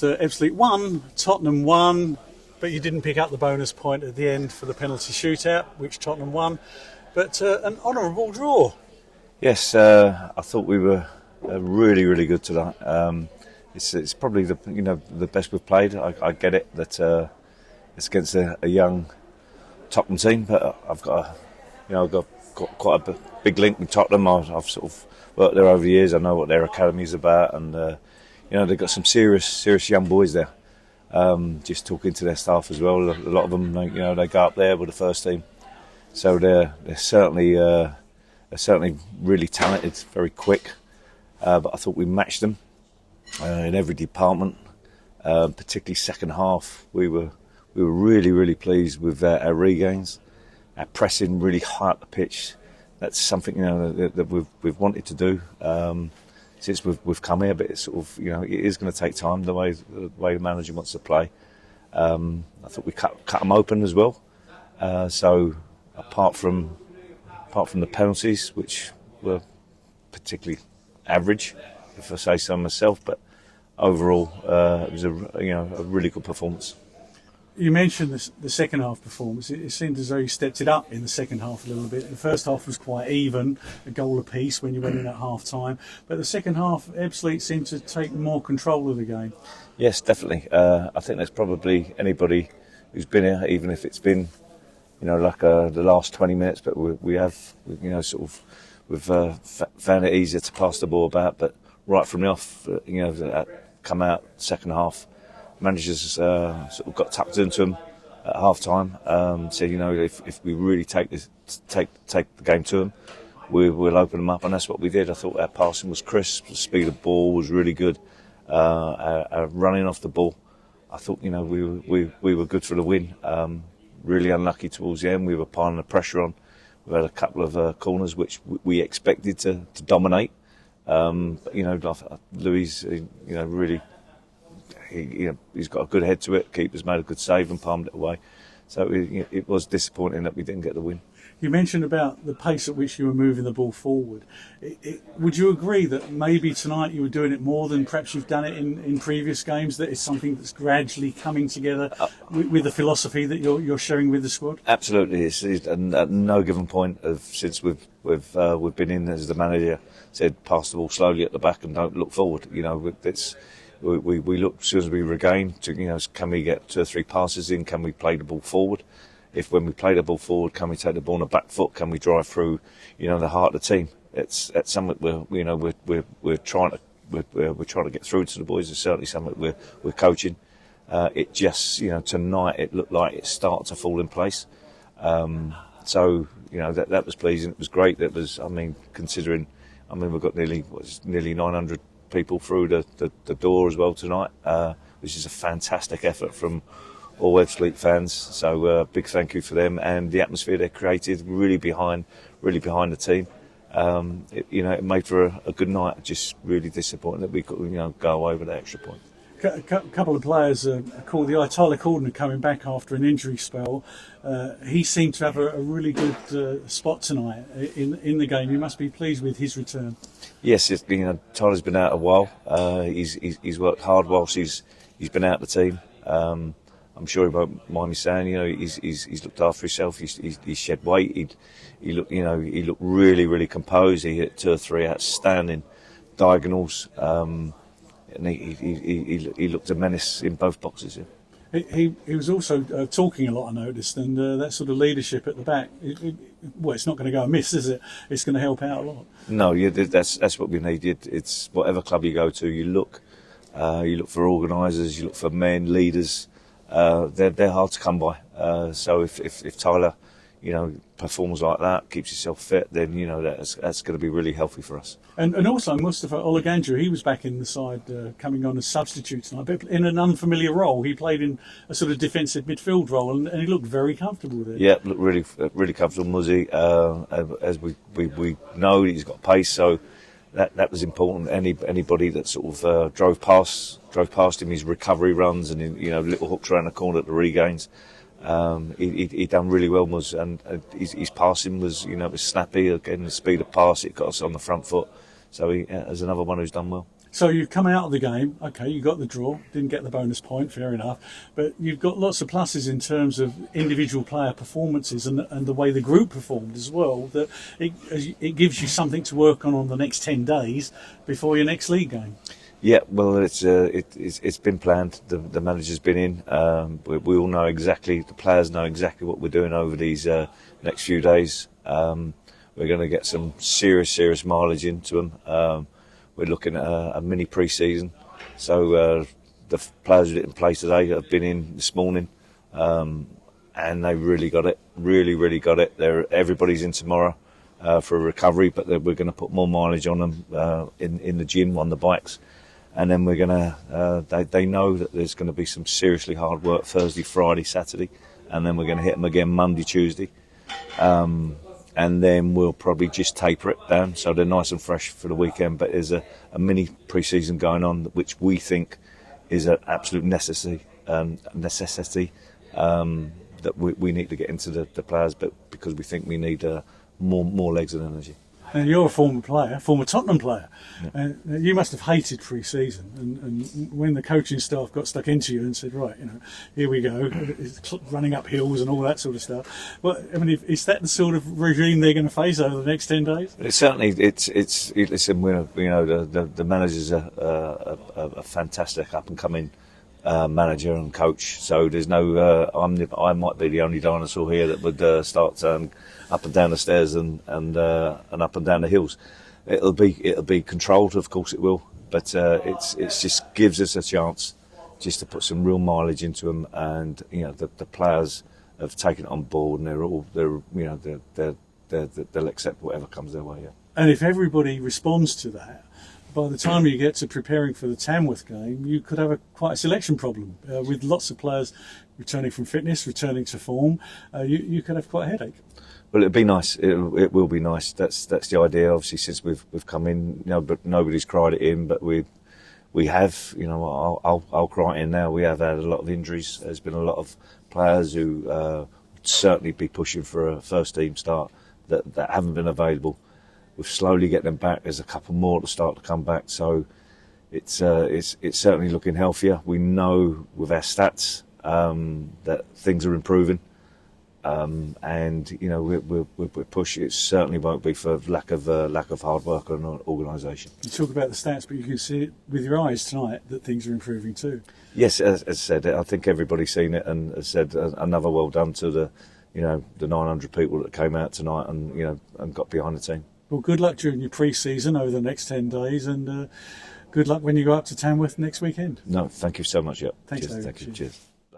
after Ebbsfleet won, Tottenham won, but you didn't pick up the bonus point at the end for the penalty shootout, which Tottenham won. But an honourable draw. Yes, I thought we were really, really good tonight. It's probably the best we've played. I get it that it's against a young Tottenham team, but I've got quite a big link with Tottenham. I've sort of worked there over the years. I know what their academy is about, and they've got some serious young boys there. Just talking to their staff as well, a lot of them, they go up there with the first team, so they're certainly really talented, very quick. But I thought we matched them in every department, particularly second half. We were really pleased with our regains, our pressing really high up the pitch. That's something that we've wanted to do since we've come here, but it's sort of it is going to take time the way the manager wants to play. I thought we cut them open as well. So apart from the penalties, which were particularly average, if I say so myself, but overall it was a really good performance. You mentioned the second half performance. It seemed as though you stepped it up in the second half a little bit. The first half was quite even, a goal apiece when you went in at half time. But the second half, Ebbsfleet seemed to take more control of the game. Yes, definitely. I think there's probably anybody who's been here, even if it's been the last 20 minutes, but we've found it easier to pass the ball about. But right from the off, come out second half, managers sort of got tucked into them at half time. Said if we really take the game to them, we'll open them up, and that's what we did. I thought our passing was crisp, the speed of ball was really good, our running off the ball. I thought we were good for the win. Really unlucky towards the end. We were piling the pressure on. We had a couple of corners which we expected to dominate. But Louis, really, he's got a good head to it. Keeper's made a good save and palmed it away. So it was disappointing that we didn't get the win. You mentioned about the pace at which you were moving the ball forward. Would you agree that maybe tonight you were doing it more than perhaps you've done it in previous games, that it's something that's gradually coming together with the philosophy that you're sharing with the squad? Absolutely. It's at no given point since we've been in as the manager said, pass the ball slowly at the back and don't look forward. We look as soon as we regain to can we get 2 or 3 passes in? Can we play the ball forward? If when we play the ball forward, can we take the ball on the back foot? Can we drive through, the heart of the team? It's something we're trying to get through to the boys. It's certainly something we're coaching. It just tonight it looked like it started to fall in place. So that was pleasing. It was great. That was considering we've got nearly 900 people through the door as well tonight, which is a fantastic effort from all Ebbsfleet fans, so big thank you for them and the atmosphere they created, really behind the team. It made for a good night. Just really disappointing that we couldn't go away with that extra point. A couple of players called the eye. Tyler Corden coming back after an injury spell. He seemed to have a really good spot tonight in the game. You must be pleased with his return. Yes, Tyler's been out a while. He's worked hard whilst he's been out of the team. I'm sure he won't mind me saying, he's looked after himself. He's shed weight. He looked really composed. He hit 2 or 3 outstanding diagonals, and he looked a menace in both boxes. Yeah. He was also talking a lot, I noticed, and that sort of leadership at the back. It's not going to go amiss, is it? It's going to help out a lot. No, that's what we need. It's whatever club you go to, you look for organisers, you look for men, leaders. They're hard to come by. So if Tyler, performs like that, keeps himself fit, then that's going to be really healthy for us. And also Mustafa Oligandru, he was back in the side, coming on as substitute tonight, but in an unfamiliar role. He played in a sort of defensive midfield role, and he looked very comfortable there. Yeah, looked really comfortable, Muzzy. As we know, he's got pace, so that was important. Anybody that sort of drove past him, his recovery runs and little hooks around the corner at the regains. He done really well, and his passing was was snappy. Again, the speed of pass, it got us on the front foot. So he is another one who's done well. So you've come out of the game, okay, you got the draw, didn't get the bonus point, fair enough, but you've got lots of pluses in terms of individual player performances and the way the group performed as well, that it gives you something to work on the next 10 days before your next league game. Yeah, well, it's been planned. The manager's been in. We all know exactly, the players know exactly what we're doing over these next few days. We're going to get some serious mileage into them. We're looking at a mini pre-season. So the players who didn't play today have been in this morning, and they really got it. Really got it. Everybody's in tomorrow for a recovery, but we're going to put more mileage on them in the gym, on the bikes. And then we're going to, they know that there's going to be some seriously hard work Thursday, Friday, Saturday. And then we're going to hit them again Monday, Tuesday. And then we'll probably just taper it down so they're nice and fresh for the weekend. But there's a mini pre-season going on, which we think is an absolute necessity that we need to get into the players, but because we think we need more legs and energy. And you're a former Tottenham player. Yeah. You must have hated pre-season. And when the coaching staff got stuck into you and said, right, here we go, it's running up hills and all that sort of stuff. Well, I mean, is that the sort of regime they're going to face over the next 10 days? Certainly, listen, the manager's a fantastic up-and-coming manager and coach. So there's no, I might be the only dinosaur here that would start up and down the stairs and up and down the hills. It'll be controlled, of course it will, but it's just gives us a chance just to put some real mileage into them, and the players have taken it on board, and they'll accept whatever comes their way. Yeah. And if everybody responds to that, by the time you get to preparing for the Tamworth game, you could have quite a selection problem with lots of players returning from fitness, returning to form. You could have quite a headache. Well, it'd be nice. It will be nice. That's the idea. Obviously, since we've come in, but nobody's cried it in. But we have. I'll cry it in now. We have had a lot of injuries. There's been a lot of players who would certainly be pushing for a first team start that haven't been available. We've slowly get them back. There's a couple more to start to come back. So it's certainly looking healthier. We know with our stats that things are improving. And we're pushing. It certainly won't be for lack of hard work and organisation. You talk about the stats, but you can see it with your eyes tonight that things are improving too. Yes, as I said, I think everybody's seen it, and has said another well done to the 900 people that came out tonight and got behind the team. Well, good luck during your pre-season over the next 10 days, and good luck when you go up to Tamworth next weekend. No, thank you so much. Yeah, thanks, cheers. David. Thank you. Cheers.